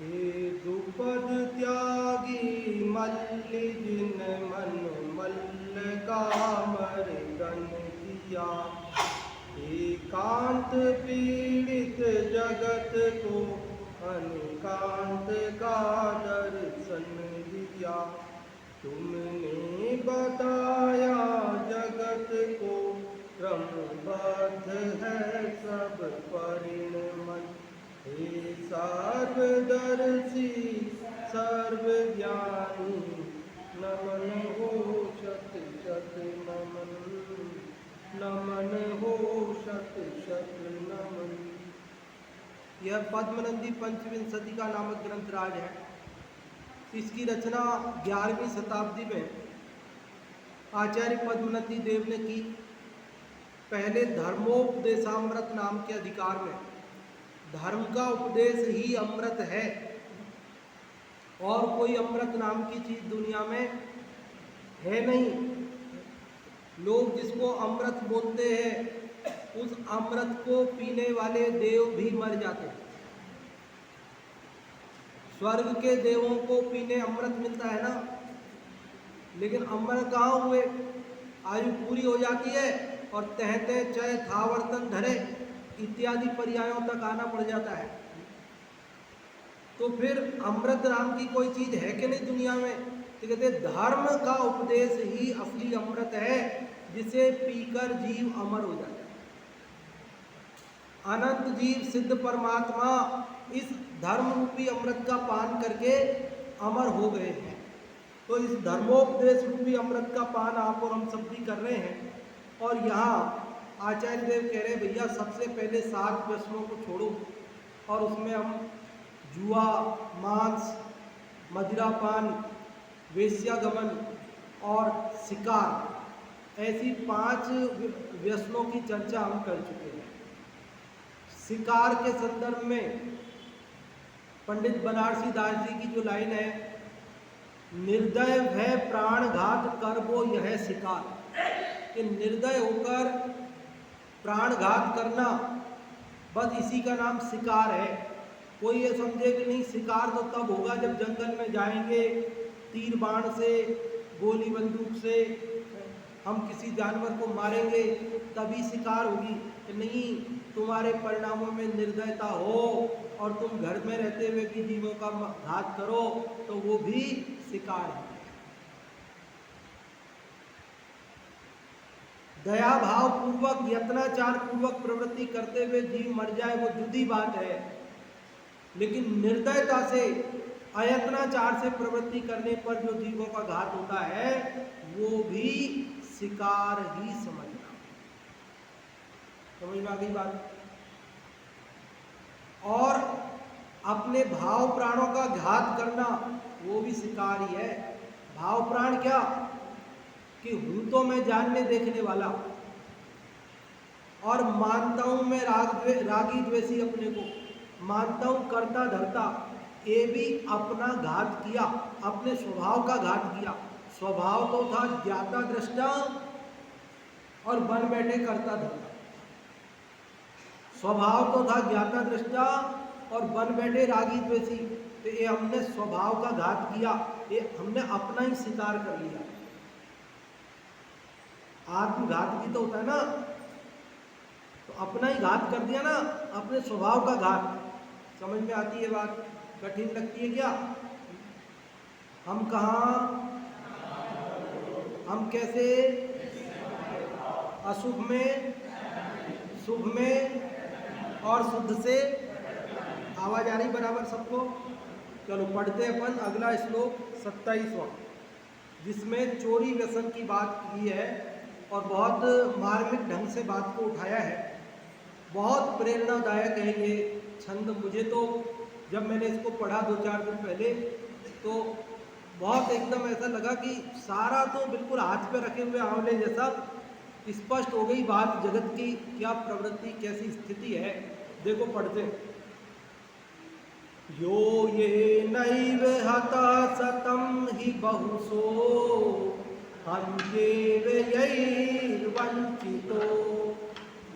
हे द्रुपद त्यागी मल्ल जिन मन मल्ल कामर गन किया। एकांत पीड़ित जगत को अनिकांत का दर्शन दिया। तुमने बताया जगत को क्रमबद्ध है सब परिणमन। हे सर्वदर्शी सर्वज्ञानी नमन हो शत शत नमन। नमन हो शत शत नमन। यह पद्मनंदी पंचविंशति का नामक ग्रंथ राज है। इसकी रचना 11वीं शताब्दी में आचार्य पद्मनंदी देव ने की। पहले धर्मोपदेशामृत नाम के अधिकार में धर्म का उपदेश ही अमृत है और कोई अमृत नाम की चीज दुनिया में है नहीं। लोग जिसको अमृत बोलते हैं उस अमृत को पीने वाले देव भी मर जाते हैं। स्वर्ग के देवों को पीने अमृत मिलता है ना, लेकिन अमृत कहाँ हुए? आयु पूरी हो जाती है और तहते चय थावर्तन धरे इत्यादि पर्यायों तक आना पड़ जाता है। तो फिर अमृत नाम की कोई चीज है कि नहीं दुनिया में? तो कहते धर्म का उपदेश ही असली अमृत है जिसे पीकर जीव अमर हो जाता है। अनंत जीव सिद्ध परमात्मा इस धर्म रूपी अमृत का पान करके अमर हो गए हैं। तो इस धर्मोपदेश रूपी अमृत का पान आप और हम सब भी कर रहे हैं। और यहाँ आचार्य देव कह रहे भैया सबसे पहले 7 व्यसनों को छोड़ो और उसमें हम जुआ, मांस, मदिरापान, वेश्यागमन और शिकार ऐसी 5 व्यसनों की चर्चा हम कर चुके हैं। शिकार के संदर्भ में पंडित बनारसी दास जी की जो लाइन है, निर्दय भय प्राणघात करबो यह शिकार, कि निर्दय होकर प्राणघात करना बस इसी का नाम शिकार है। कोई ये समझे कि नहीं शिकार तो तब होगा जब जंगल में जाएंगे, तीर बाण से गोली बंदूक से हम किसी जानवर को मारेंगे तभी शिकार होगी। कि नहीं, तुम्हारे परिणामों में निर्दयता हो और तुम घर में रहते हुए भी जीवों का घात करो तो वो भी शिकार है। दया भाव पूर्वक यत्नाचार पूर्वक प्रवृत्ति करते हुए जीव मर जाए वो जुदी बात है, लेकिन निर्दयता से अयत्नाचार से प्रवृत्ति करने पर जो जीवों का घात होता है वो भी शिकार ही समझना। समझ में आ गई बात? और अपने भाव प्राणों का घात करना वो भी शिकार ही है। भाव प्राण क्या? कि हूं तो मैं जानने देखने वाला और मानता हूं मैं रागी द्वेषी, अपने को मानता हूं करता धरता, ये भी अपना घात किया, अपने स्वभाव का घात किया। स्वभाव तो था ज्ञाता दृष्टा और बन बैठे करता धरता। स्वभाव तो था ज्ञाता दृष्टा और बन बैठे रागी द्वेषी। तो ये हमने स्वभाव का घात किया, ये हमने अपना ही शिकार कर लिया। आत्मघात भी तो होता है ना, तो अपना ही घात कर दिया ना, अपने स्वभाव का घात। समझ में आती है बात? कठिन लगती है क्या? हम कहाँ, हम कैसे, अशुभ में, शुभ में और शुद्ध से। आवाज आ रही बराबर सबको? चलो पढ़ते अपन अगला श्लोक 27वां, जिसमें चोरी व्यसन की बात की है और बहुत मार्मिक ढंग से बात को उठाया है। बहुत प्रेरणादायक है ये छंद। मुझे तो जब मैंने इसको पढ़ा 2-4 दिन पहले तो बहुत एकदम ऐसा लगा कि सारा तो बिल्कुल हाथ पे रखे हुए आंवले जैसा स्पष्ट हो गई बात, जगत की क्या प्रवृत्ति, कैसी स्थिति है। देखो पढ़ते, यो ये नैव हता सतम ही बहुसो अन्येव यैर्वञ्चितो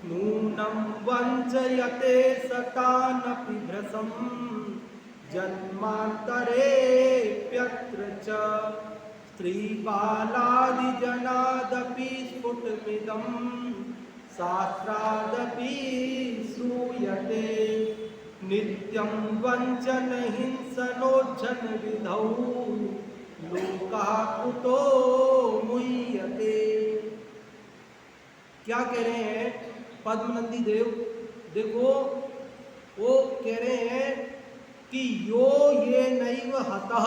नूनं वञ्चयते सतानपि भ्रसं जन्मान्तरेऽप्यत्र च स्त्रीबालादिजनादपि स्फुटमिदं शास्त्रादपि श्रूयते नित्यं वञ्चनहिंसनोज्झनविधौ लोकः कुतो मुह्यते। क्या कह रहे हैं पद्मनंदी देव? देखो वो कह रहे हैं कि यो ये नैव हतः,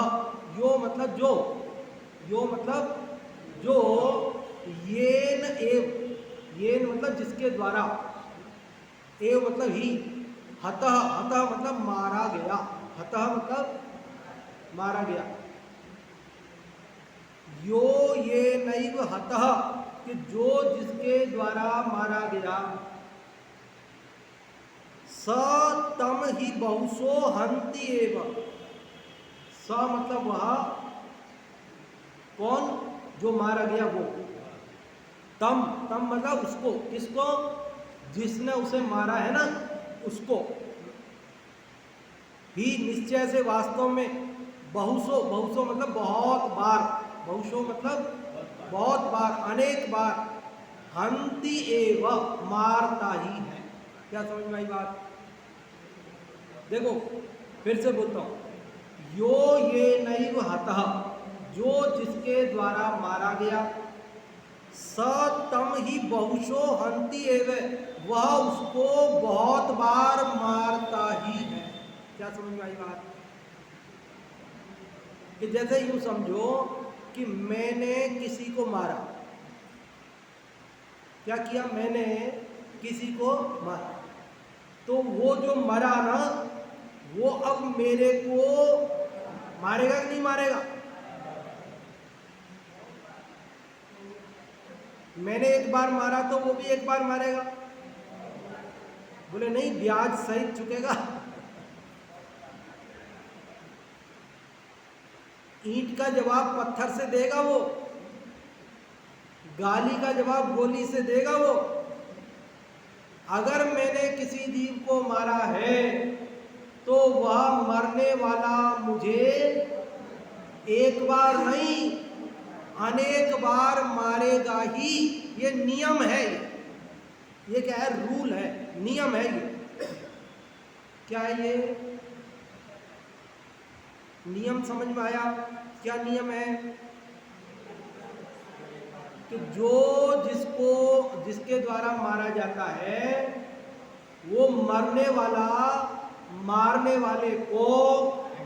यो मतलब जो, यो मतलब जो, येन एव, येन मतलब जिसके द्वारा, एव मतलब ही, हतः, हतः मतलब मारा गया, हतः मतलब मारा गया। यो ये नैव हतः कि जो जिसके द्वारा मारा गया, स तम ही बहुसो हंति एव, स मतलब वह, कौन? जो मारा गया वो, तम, तम मतलब उसको, किसको? जिसने उसे मारा है ना, उसको ही निश्चय से वास्तव में बहुसो, बहुसो मतलब बहुत बार, बहुसो मतलब बहुत बार, अनेक बार, हंति एव मारता ही है। क्या समझ में आई बात? देखो फिर से बोलता हूं, यो ये नैव हतः, जो जिसके द्वारा मारा गया, स तम ही बहुशो हंति एव, वह उसको बहुत बार मारता ही है। क्या समझ में आई बात? कि जैसे यूं समझो कि मैंने किसी को मारा, क्या किया? मैंने किसी को मारा, तो वो जो मरा ना, वो अब मेरे को मारेगा कि नहीं मारेगा? मैंने एक बार मारा तो वो भी एक बार मारेगा। बोले नहीं, ब्याज सहित चुकेगा। ईंट का जवाब पत्थर से देगा वो, गाली का जवाब गोली से देगा वो। अगर मैंने किसी जीव को मारा है तो वह मरने वाला मुझे एक बार नहीं, अनेक बार मारेगा ही। ये नियम है, ये क्या है? रूल है, नियम है ये। क्या है ये नियम? समझ में आया? क्या नियम है? कि जो जिसको, जिसके द्वारा मारा जाता है, वो मरने वाला मारने वाले को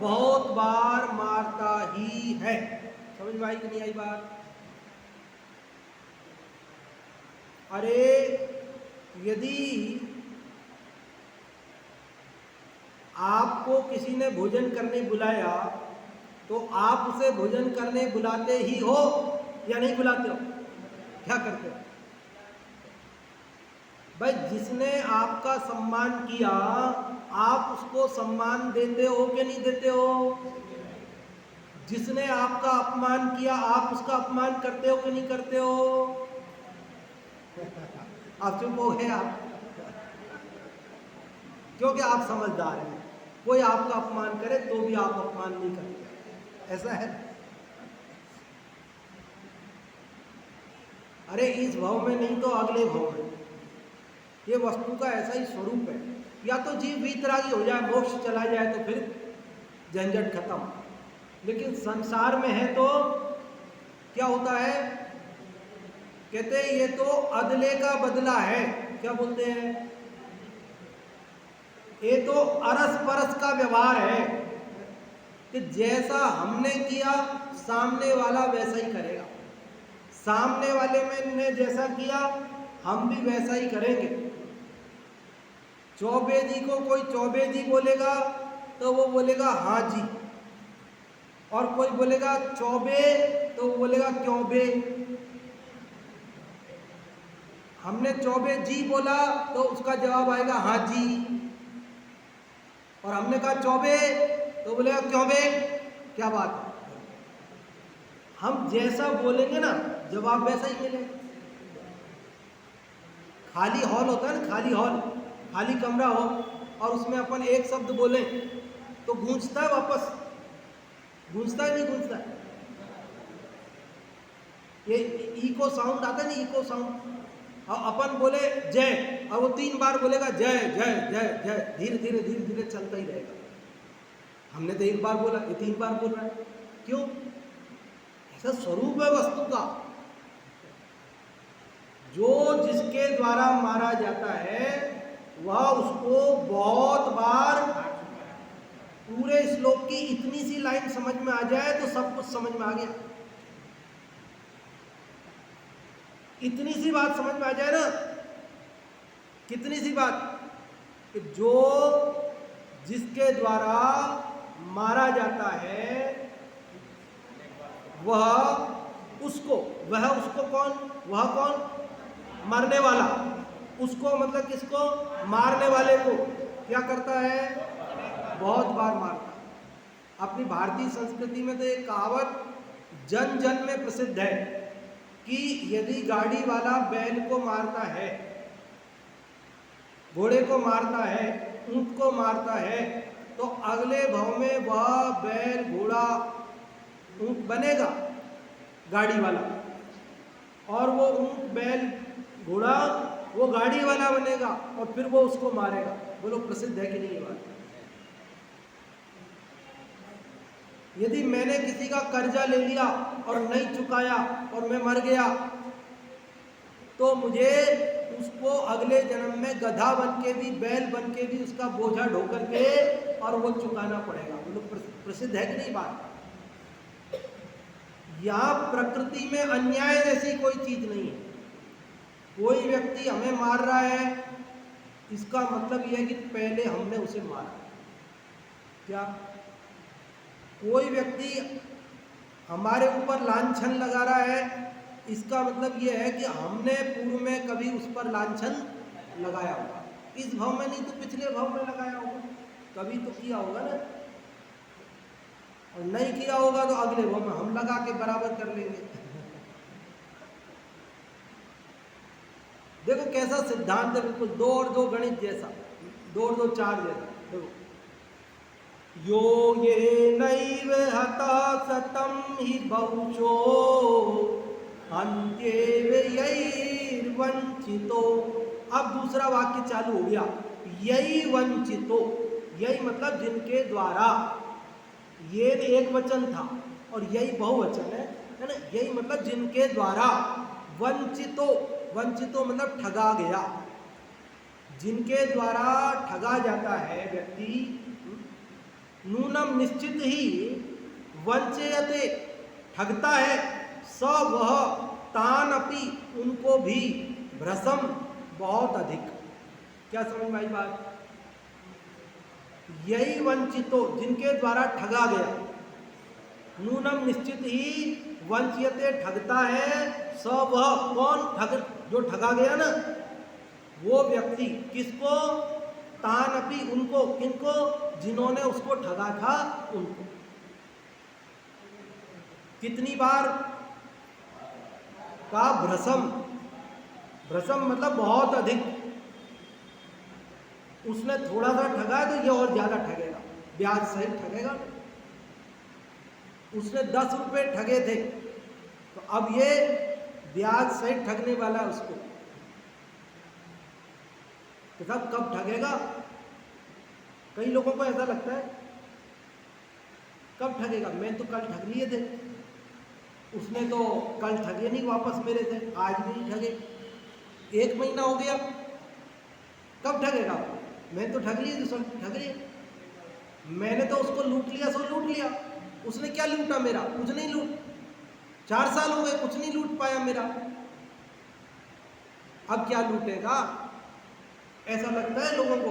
बहुत बार मारता ही है। समझ में आई कि नहीं आई बात? अरे यदि आपको किसी ने भोजन करने बुलाया तो आप उसे भोजन करने बुलाते ही हो या नहीं बुलाते हो? क्या करते हो भाई? जिसने आपका सम्मान किया, आप उसको सम्मान देते हो कि नहीं देते हो? जिसने आपका अपमान किया, आप उसका अपमान करते हो कि नहीं करते हो? आप चुप हो गए आप, क्योंकि आप समझदार हैं। कोई आपका अपमान करे तो भी आप अपमान नहीं करते, ऐसा है। अरे इस भाव में नहीं तो अगले भाव में। ये वस्तु का ऐसा ही स्वरूप है। या तो जीव वीतरागी हो जाए, मोक्ष चला जाए तो फिर झंझट खत्म। लेकिन संसार में है तो क्या होता है? कहते हैं ये तो अदले का बदला है। क्या बोलते हैं? ये तो अरस परस का व्यवहार है कि जैसा हमने किया सामने वाला वैसा ही करेगा। सामने वाले में ने जैसा किया हम भी वैसा ही करेंगे। चौबे जी को कोई चौबे जी बोलेगा तो वो बोलेगा हाँ जी, और कोई बोलेगा चौबे तो वो बोलेगा क्यों बे। हमने चौबे जी बोला तो उसका जवाब आएगा हाँ जी, और हमने कहा चौबे तो बोलेगा क्यों बे। क्या बात है? हम जैसा बोलेंगे ना जवाब वैसा ही मिलेगा। खाली हॉल होता है ना, खाली हॉल, खाली कमरा हो और उसमें अपन एक शब्द बोलें तो गूंजता है वापस, गूंजता है नहीं गूंजता है? ये इको साउंड आता है ना, इको साउंड। और अपन बोले जय, और वो 3 बार बोलेगा जय जय जय जय, धीरे धीरे धीरे धीरे चलता ही रहेगा। हमने तो 1 बार बोला, ये 3 बार बोल रहा है, क्यों? ऐसा स्वरूप है वस्तु का। जो जिसके द्वारा मारा जाता है वह उसको बहुत बार, पूरे श्लोक की इतनी सी लाइन समझ में आ जाए तो सब कुछ समझ में आ गया। इतनी सी बात समझ में आ जाए ना, कितनी सी बात, कि जो जिसके द्वारा मारा जाता है वह उसको कौन? वह कौन? मरने वाला। उसको मतलब किसको? मारने वाले को क्या करता है? बहुत बार मारता है। अपनी भारतीय संस्कृति में तो एक कहावत जन जन में प्रसिद्ध है कि यदि गाड़ी वाला बैल को मारता है, घोड़े को मारता है, ऊंट को मारता है, तो अगले भाव में वह बैल घोड़ा ऊंट बनेगा गाड़ी वाला, और वो ऊंट बैल घोड़ा वो गाड़ी वाला बनेगा, और फिर वो उसको मारेगा। बोलो प्रसिद्ध है कि नहीं ये बात? यदि मैंने किसी का कर्जा ले लिया और नहीं चुकाया और मैं मर गया, तो मुझे उसको अगले जन्म में गधा बन के भी, बैल बन के भी उसका बोझा ढोकर के और वो चुकाना पड़ेगा। बोलो प्रसिद्ध है कि नहीं बात? यहाँ प्रकृति में अन्याय जैसी कोई चीज नहीं है। कोई व्यक्ति हमें मार रहा है, इसका मतलब यह है कि पहले हमने उसे मारा। क्या कोई व्यक्ति हमारे ऊपर लांछन लगा रहा है, इसका मतलब यह है कि हमने पूर्व में कभी उस पर लांछन लगाया होगा। इस भाव में नहीं तो पिछले भाव में लगाया होगा, कभी तो किया होगा ना। और नहीं किया होगा तो अगले भाव में हम लगा के बराबर कर लेंगे। देखो कैसा सिद्धांत है, बिल्कुल 2 और 2 गणित जैसा, 2 और 2 4 जैसा। देखो, यो ये नैव हता सतम ही बहुशो अन्त्येव यैर्वंचितो। अब दूसरा वाक्य चालू हो गया, यही वंचितो। यही मतलब जिनके द्वारा, ये एक वचन था और यही बहुवचन है ना। यही मतलब जिनके द्वारा, वंचितो, वंचितो मतलब ठगा गया, जिनके द्वारा ठगा जाता है व्यक्ति। नूनम निश्चित ही वंचयते, ठगता है, स वह, तान अपि उनको भी, भ्रसम बहुत अधिक। क्या समझ में आई बात? यही वंचितो, जिनके द्वारा ठगा गया। नूनम निश्चित ही वंचयते, ठगता है, स वह, कौन? ठग, जो ठगा गया ना, वो व्यक्ति। किसको? तान अपि उनको, किनको? जिन्होंने उसको ठगा था उनको। कितनी बार का? भ्रसम। भ्रसम मतलब बहुत अधिक। उसने थोड़ा सा ठगा तो ये और ज्यादा ठगेगा, ब्याज सहित ठगेगा। उसने 10 रुपए ठगे थे, तो अब ये ब्याज सहित ठगने वाला है उसको। तो साहब कब ठगेगा? कई लोगों को ऐसा लगता है कब ठगेगा, मैं तो कल ठग लिए थे, उसने तो कल ठगे नहीं, वापस मेरे थे, आज भी नहीं ठगे, 1 महीना हो गया, कब ठगेगा? मैं तो ठग लिए, ठग लिए, मैंने तो उसको लूट लिया, सो लूट लिया। उसने क्या लूटा मेरा? कुछ नहीं लूट, 4 साल हो गए, कुछ नहीं लूट पाया मेरा। अब क्या लूटेगा? ऐसा लगता है लोगों को।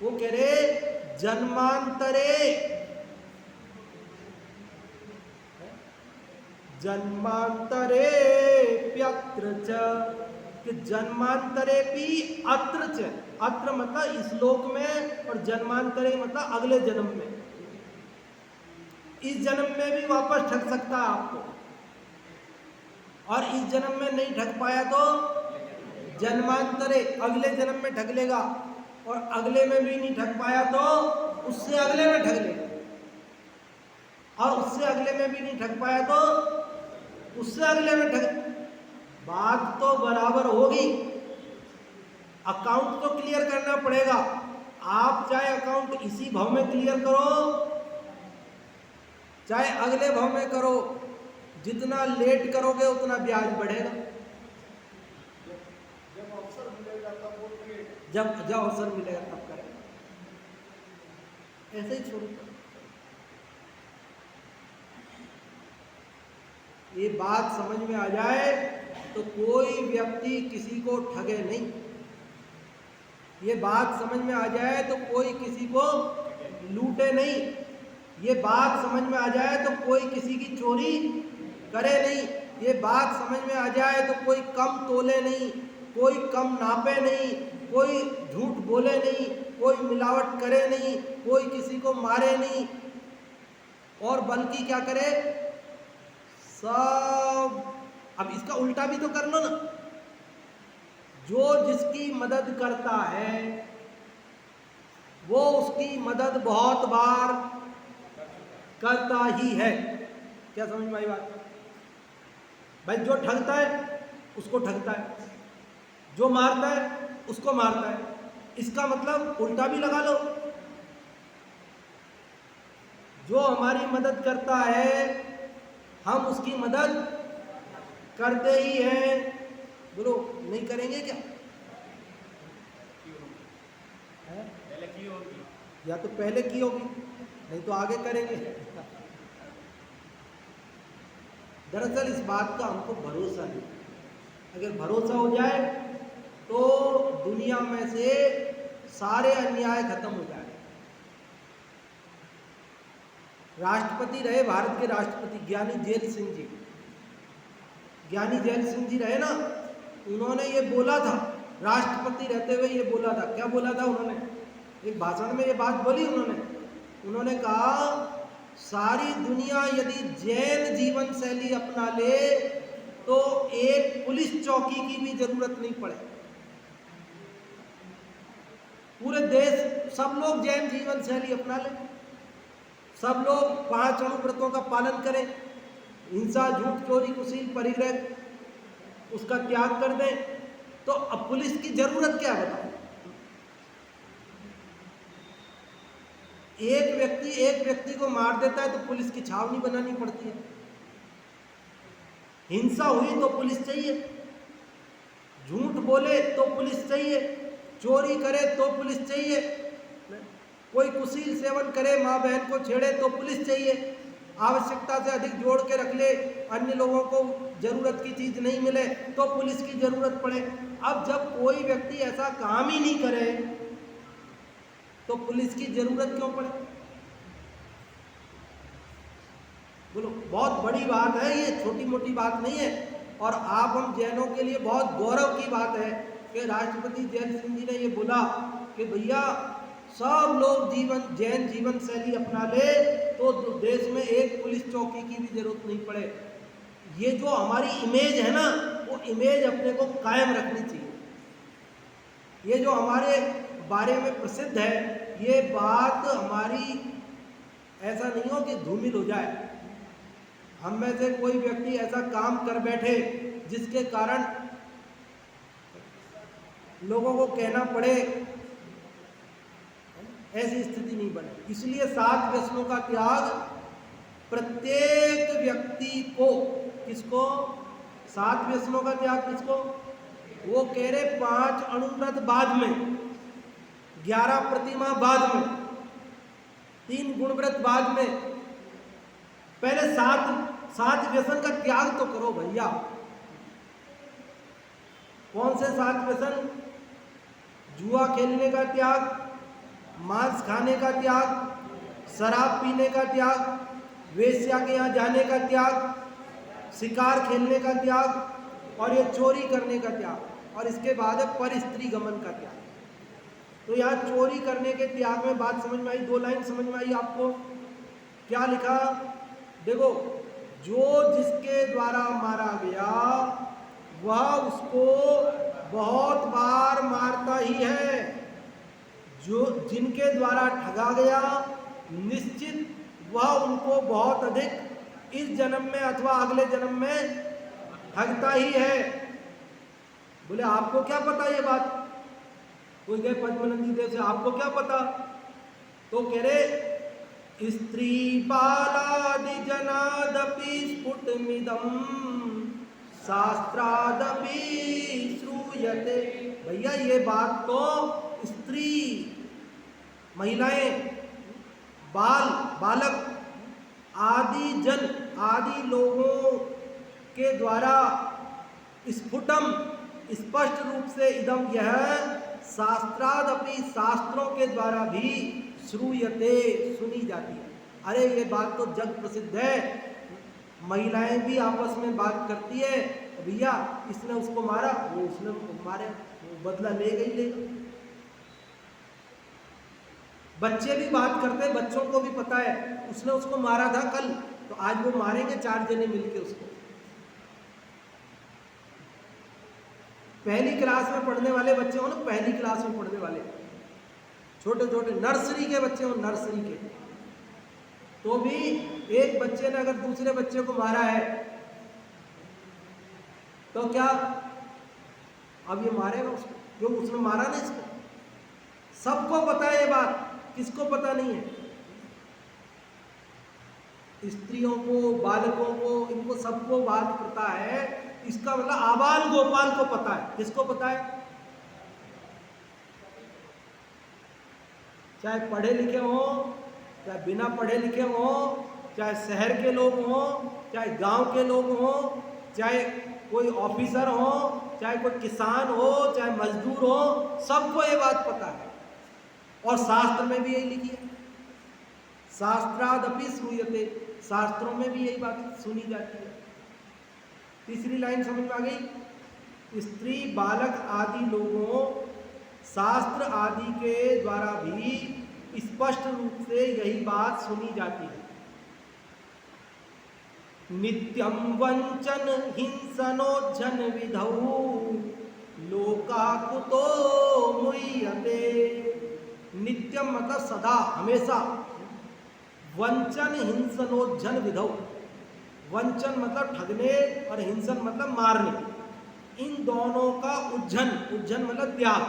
वो कह रहे जन्मांतरे, जन्मांतरे प्यत्र च, कि जन्मांतरे भी अत्र च। अत्र मतलब इस लोक में, और जन्मांतरे मतलब अगले जन्म में। इस जन्म में भी वापस ठग सकता है आपको, और इस जन्म में नहीं ठग पाया तो जन्मांतरे, अगले जन्म में ठग लेगा, और अगले में भी नहीं ठग पाया तो उससे अगले में ठग लेगा, और उससे अगले में भी नहीं ठग पाया तो उससे अगले में ठग। बात तो बराबर होगी, अकाउंट तो क्लियर करना पड़ेगा। आप चाहे अकाउंट इसी भाव में क्लियर करो, चाहे अगले भाव में करो, जितना लेट करोगे उतना ब्याज बढ़ेगा। जब अवसर मिलेगा तब वो ट्रेड, जब अवसर मिलेगा तब करें, ऐसे ही छोड़ो। ये बात समझ में आ जाए तो कोई व्यक्ति किसी को ठगे नहीं। ये बात समझ में आ जाए तो कोई किसी को लूटे नहीं। ये बात समझ में आ जाए तो कोई किसी की चोरी करे नहीं। ये बात समझ में आ जाए तो कोई कम तोले नहीं, कोई कम नापे नहीं, कोई झूठ बोले नहीं, कोई मिलावट करे नहीं, कोई किसी को मारे नहीं, और बल्कि क्या करे, सब। अब इसका उल्टा भी तो कर लो ना, जो जिसकी मदद करता है वो उसकी मदद बहुत बार करता ही है। क्या समझ में आई बात? भाई जो ठगता है उसको ठगता है, जो मारता है उसको मारता है। इसका मतलब उल्टा भी लगा लो, जो हमारी मदद करता है हम उसकी मदद करते ही हैं। बोलो, नहीं करेंगे क्या? पहले की होगी, या तो पहले की होगी, नहीं तो आगे करेंगे। दरअसल इस बात का हमको भरोसा नहीं। अगर भरोसा हो जाए तो दुनिया में से सारे अन्याय खत्म हो जाए। राष्ट्रपति रहे, भारत के राष्ट्रपति ज्ञानी जैल सिंह जी, ज्ञानी जैल सिंह जी रहे ना, उन्होंने ये बोला था, राष्ट्रपति रहते हुए ये बोला था। क्या बोला था उन्होंने? एक भाषण में ये बात बोली उन्होंने कहा, सारी दुनिया यदि जैन जीवन शैली अपना ले तो एक पुलिस चौकी की भी जरूरत नहीं पड़े। पूरे देश सब लोग जैन जीवन शैली अपना ले, सब लोग 5 अणुव्रतों का पालन करें, हिंसा, झूठ, चोरी, कुशील, परिग्रह उसका त्याग कर दें, तो अब पुलिस की जरूरत क्या है बताओ? एक व्यक्ति को मार देता है तो पुलिस की छावनी बनानी पड़ती है। हिंसा हुई तो पुलिस चाहिए, झूठ बोले तो पुलिस चाहिए, चोरी करे तो पुलिस चाहिए, कोई कुशील सेवन करे, माँ बहन को छेड़े तो पुलिस चाहिए, आवश्यकता से अधिक जोड़ के रख ले, अन्य लोगों को जरूरत की चीज नहीं मिले तो पुलिस की जरूरत पड़े। अब जब कोई व्यक्ति ऐसा काम ही नहीं करे तो पुलिस की जरूरत क्यों पड़े? बोलो, बहुत बड़ी बात है ये, छोटी मोटी बात नहीं है। और आप हम जैनों के लिए बहुत गौरव की बात है कि राष्ट्रपति जैल सिंह जी ने ये बोला कि भैया सब लोग जैन जीवन शैली अपना ले तो देश में एक पुलिस चौकी की भी जरूरत नहीं पड़े। ये जो हमारी इमेज है ना, वो इमेज अपने को कायम रखनी चाहिए। ये जो हमारे बारे में प्रसिद्ध है, ये बात हमारी ऐसा नहीं हो कि धूमिल हो जाए। हम में से कोई व्यक्ति ऐसा काम कर बैठे जिसके कारण लोगों को कहना पड़े, ऐसी स्थिति नहीं बने। इसलिए 7 व्यसनों का त्याग प्रत्येक व्यक्ति को, किसको? 7 व्यसनों का त्याग किसको? वो कह रहे 5 अणुव्रत बाद में, 11 प्रतिमा बाद में, 3 गुणव्रत बाद में, पहले 7 व्यसन का त्याग तो करो भैया। कौन से 7 व्यसन? जुआ खेलने का त्याग, मांस खाने का त्याग, शराब पीने का त्याग, वेश्या के यहाँ जाने का त्याग, शिकार खेलने का त्याग, और ये चोरी करने का त्याग, और इसके बाद है परस्त्री गमन का त्याग। तो यहाँ चोरी करने के त्याग में बात समझ में आई, 2 लाइन समझ में आई आपको? क्या लिखा देखो, जो जिसके द्वारा मारा गया वह उसको बहुत बार मारता ही है, जो जिनके द्वारा ठगा गया, निश्चित वह उनको बहुत अधिक इस जन्म में अथवा अगले जन्म में ठगता ही है। बोले आपको क्या पता ये बात? कोई गए पद्मनंदी देव से, आपको क्या पता? तो कह रहे स्त्री बालादि जनादपि स्फुटमिदं शास्त्रादपि श्रूयते। भैया ये बात तो स्त्री, महिलाएं, बाल, बालक आदि जन, आदि लोगों के द्वारा स्फुटम, स्पष्ट रूप से इदम, यह शास्त्रादपि, शास्त्रों के द्वारा भी श्रूयते, सुनी जाती है। अरे ये बात तो जग प्रसिद्ध है, महिलाएं भी आपस में बात करती है, भैया इसने उसको मारा, वो उसने मारे, वो बदला लेगा ही लेगा। बच्चे भी बात करते हैं, बच्चों को भी पता है उसने उसको मारा था कल, तो आज वो मारेंगे 4 जने मिलके उसको। पहली क्लास में पढ़ने वाले बच्चे हो ना, पहली क्लास में पढ़ने वाले, छोटे छोटे नर्सरी के बच्चे हो, नर्सरी के, तो भी एक बच्चे ने अगर दूसरे बच्चे को मारा है तो क्या अब ये मारेगा उसको? क्यों? उसने मारा ना इसको। सबको पता है ये बात, किसको पता नहीं है? स्त्रियों को, बालकों को, इनको सबको बात पता है। इसका मतलब आबाल गोपाल को पता है। किसको पता है? चाहे पढ़े लिखे हो, चाहे बिना पढ़े लिखे हो, चाहे शहर के लोग हो, चाहे गांव के लोग हो, चाहे कोई ऑफिसर हो, चाहे कोई किसान हो, चाहे मजदूर हो, सबको ये बात पता है। और शास्त्र में भी यही लिखी है, शास्त्रादपि श्रूयते, शास्त्रों में भी यही बात सुनी जाती है। तीसरी लाइन समझ में आ गई? स्त्री, बालक आदि लोगों, शास्त्र आदि के द्वारा भी स्पष्ट रूप से यही बात सुनी जाती है। नित्यं वंचन हिंसनोज्झन विधौ लोका कुतो मुह्यते। नित्यम मतलब सदा, हमेशा, वंचन हिंसनोज्झन विधौ, वंचन मतलब ठगने और हिंसन मतलब मारने, इन दोनों का उज्झन, उज्झन मतलब त्याग,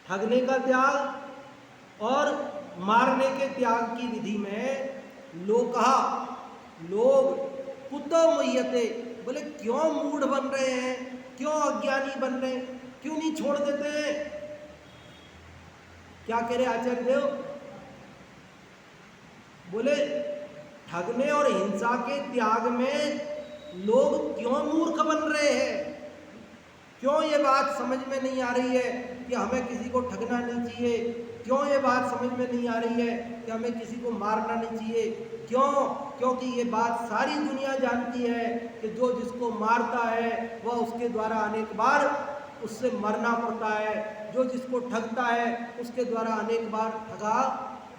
ठगने का त्याग और मारने के त्याग की विधि में लोका, लोग, कुतो मुह्यते, बोले क्यों मूढ़ बन रहे हैं, क्यों अज्ञानी बन रहे हैं, क्यों नहीं छोड़ देते हैं? क्या कह रहे आचार्य देव? बोले ठगने और हिंसा के त्याग में लोग क्यों मूर्ख बन रहे हैं? क्यों ये बात समझ में नहीं आ रही है कि हमें किसी को ठगना नहीं चाहिए? क्यों ये बात समझ में नहीं आ रही है कि हमें किसी को मारना नहीं चाहिए? क्यों? क्योंकि ये बात सारी दुनिया जानती है कि जो जिसको मारता है वह उसके द्वारा अनेक बार उससे मरना पड़ता है, जो जिसको ठगता है उसके द्वारा अनेक बार ठगा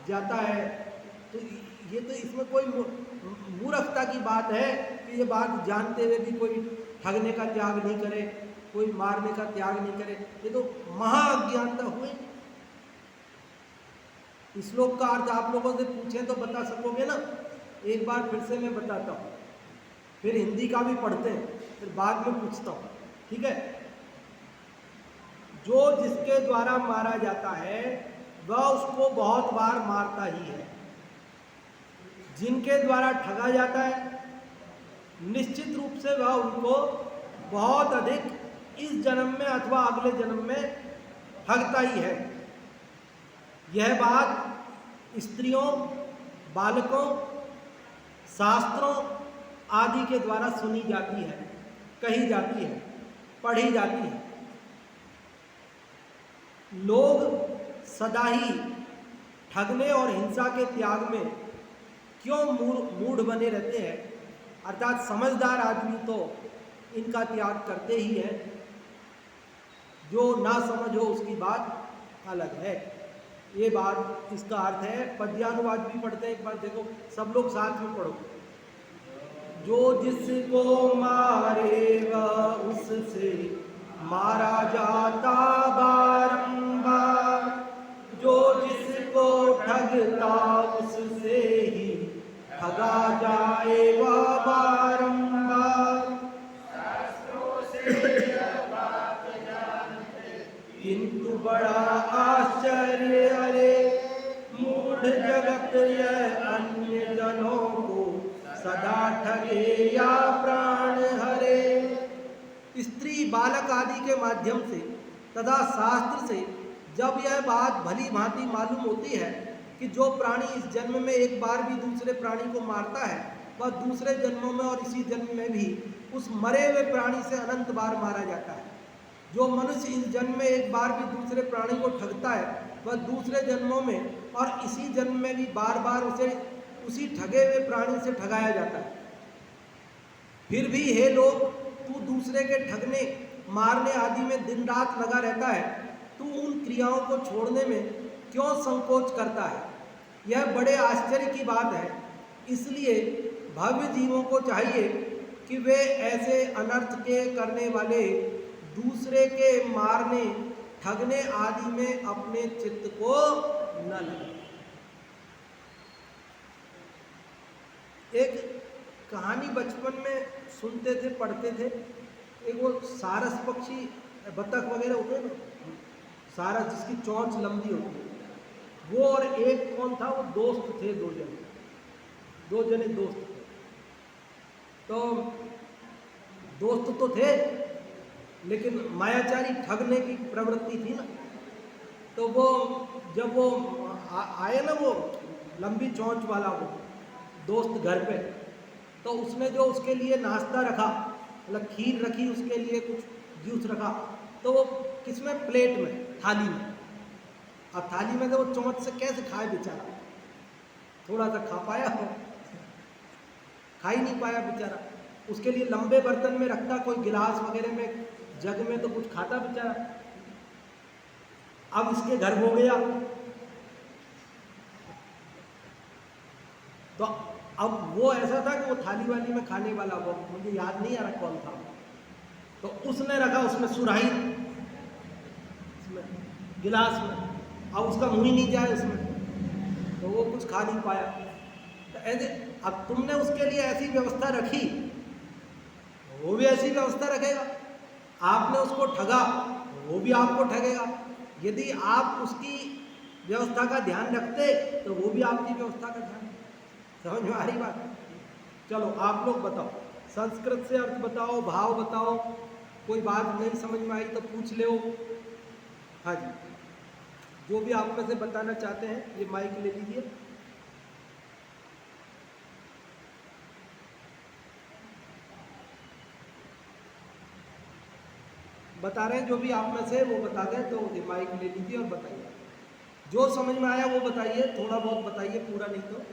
जाता है। तो ये तो इसमें कोई मूर्खता की बात है कि ये बात जानते हुए भी कोई ठगने का त्याग नहीं करे, कोई मारने का त्याग नहीं करे, ये तो महाअज्ञानता हुई। इस श्लोक का अर्थ आप लोगों से पूछें तो बता सकोगे ना? एक बार फिर से मैं बताता हूँ, फिर हिंदी का भी पढ़ते हैं, फिर बाद में पूछता हूँ, ठीक है? जो जिसके द्वारा मारा जाता है वह उसको बहुत बार मारता ही है। जिनके द्वारा ठगा जाता है निश्चित रूप से वह उनको बहुत अधिक इस जन्म में अथवा अगले जन्म में ठगता ही है। यह बात स्त्रियों, बालकों, शास्त्रों आदि के द्वारा सुनी जाती है, कही जाती है, पढ़ी जाती है। लोग सदा ही ठगने और हिंसा के त्याग में क्यों मूढ़ बने रहते हैं? अर्थात समझदार आदमी तो इनका त्याग करते ही है, जो ना समझ हो उसकी बात अलग है। ये बात, इसका अर्थ है। पद्यानुवाद भी पढ़ते हैं, एक बार देखो, सब लोग साथ में पढ़ो। जो जिसको मारे वह उससे मारा जाता बारंबार, जो जिसको ठगता उससे ही ठगा जाए वह बारंबार। किंतु बड़ा आश्चर्य अरे, मूढ़ जगत यह अन्य जनों को सदा ठगे या प्राण हरे। स्त्री बालक आदि के माध्यम से तथा शास्त्र से जब यह बात भली भांति मालूम होती है कि जो प्राणी इस जन्म में एक बार भी दूसरे प्राणी को मारता है, वह दूसरे जन्मों में और इसी जन्म में भी उस मरे हुए प्राणी से अनंत बार मारा जाता है। जो मनुष्य इस जन्म में एक बार भी दूसरे प्राणी को ठगता है, वह दूसरे जन्मों में और इसी जन्म में भी बार बार उसे उसी ठगे हुए प्राणी से ठगाया जाता है। फिर भी हे लोग, तू दूसरे के ठगने मारने आदि में दिन रात लगा रहता है, तू उन क्रियाओं को छोड़ने में क्यों संकोच करता है? यह बड़े आश्चर्य की बात है। इसलिए भव्य जीवों को चाहिए कि वे ऐसे अनर्थ के करने वाले दूसरे के मारने ठगने आदि में अपने चित्त को न लगाएं। एक कहानी बचपन में सुनते थे, पढ़ते थे। एक वो सारस पक्षी, बतख वगैरह होते हैं ना, सारस जिसकी चोंच लंबी होती है, वो और एक कौन था, वो दोस्त थे, दो जने दोस्त थे। तो दोस्त तो थे, लेकिन मायाचारी ठगने की प्रवृत्ति थी ना। तो वो जब वो आए ना, वो लंबी चोंच वाला वो दोस्त घर पे, तो उसने जो उसके लिए नाश्ता रखा, मतलब खीर रखी उसके लिए, कुछ जूस रखा, तो वो किसमें, प्लेट में, थाली में। अब थाली में तो वो चोंच से कैसे खाए बेचारा, थोड़ा सा खा पाया हो, खा ही नहीं पाया बेचारा। उसके लिए लंबे बर्तन में रखता, कोई गिलास वगैरह में, जग में, तो कुछ खाता बेचारा। अब इसके घर हो गया, तो अब वो ऐसा था कि वो थाली वाली में खाने वाला, वो मुझे याद नहीं आ रहा कौन था, तो उसने रखा उसमें सुराही, गिलास में, अब उसका मुंह ही नहीं जाए उसमें, तो वो कुछ खा नहीं पाया। तो ऐसे अब तुमने उसके लिए ऐसी व्यवस्था रखी, वो भी ऐसी व्यवस्था रखेगा। आपने उसको ठगा, वो भी आपको ठगेगा। यदि आप उसकी व्यवस्था का ध्यान रखते, तो वो भी आपकी व्यवस्था का ध्यान। समझ में आ रही बात? चलो आप लोग बताओ, संस्कृत से अर्थ बताओ, भाव बताओ। कोई बात नहीं समझ में आई तो पूछ ले। हाँ जी, जो भी आप में से बताना चाहते हैं, ये माइक ले लीजिए। बता रहे हैं, जो भी आप में से वो बता दें, तो ये माइक ले लीजिए और बताइए। जो समझ में आया वो बताइए, थोड़ा बहुत बताइए, पूरा नहीं तो।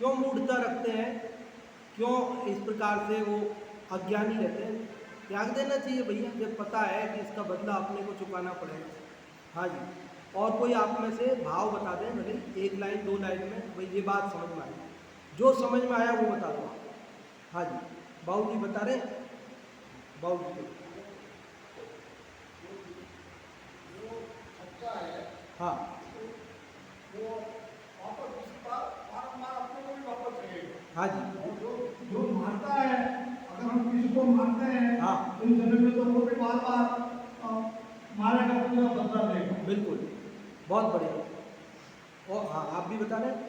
क्यों मूढ़ता रखते हैं, क्यों इस प्रकार से वो अज्ञानी रहते हैं। त्याग देना चाहिए भैया, जब पता है कि इसका बदला अपने को चुकाना पड़ेगा। हाँ जी, और कोई आप में से भाव बता दें, भले 1 लाइन 2 लाइन में, भाई ये बात समझ में आई, जो समझ में आया वो बता दो आप। हाँ जी, बाबू जी बता रहे हैं, बाबू जी। अच्छा है हाँ वो वापस बारम्बार अपने को भी वापस लगेगा। हाँ जी, जो मारता है, अगर हम किसी को मारते हैं हाँ इस जन्म में, तो वो भी बार बार मारेगा, पूरा बदला लेगा। बिल्कुल, बहुत बढ़िया। और हाँ आप भी बता रहे हैं।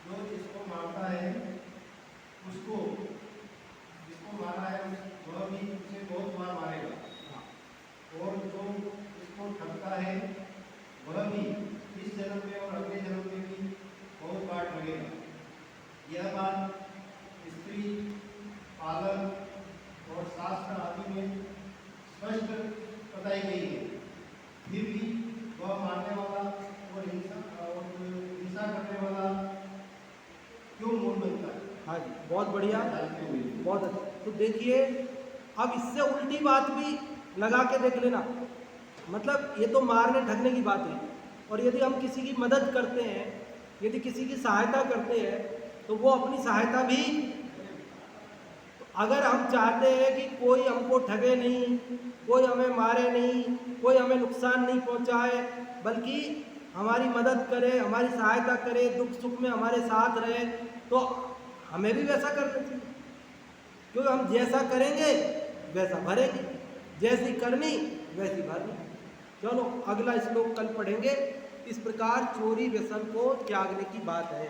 जो जिसको मारता है उसको, जिसको मारा है वह भी उसे बहुत बार मारेगा, और जो इसको ठगता है वह भी इस जन्म में और अगले जन्म में भी बहुत बार लगेगा। यह बात स्त्री पालन और शास्त्र आदि में स्पष्ट बताई गई है। फिर भी वह मारने वाला और हिंसा करने वाला क्यों मूल बनता है? हाँ जी, बहुत बढ़िया, जानते हुए बहुत अच्छा। तो देखिए, अब इससे उल्टी बात भी लगा के देख लेना, मतलब ये तो मारने ठगने की बात है, और यदि हम किसी की मदद करते हैं, यदि किसी की सहायता करते हैं, तो वो अपनी सहायता भी, तो अगर हम चाहते हैं कि कोई हमको ठगे नहीं, कोई हमें मारे नहीं, कोई हमें नुकसान नहीं पहुंचाए, बल्कि हमारी मदद करे, हमारी सहायता करे, दुख सुख में हमारे साथ रहे, तो हमें भी वैसा करना चाहिए, क्योंकि हम जैसा करेंगे वैसा भरेंगे, जैसी करनी वैसी भरनी। चलो अगला श्लोक कल पढ़ेंगे। इस प्रकार चोरी व्यसन को त्यागने की बात है।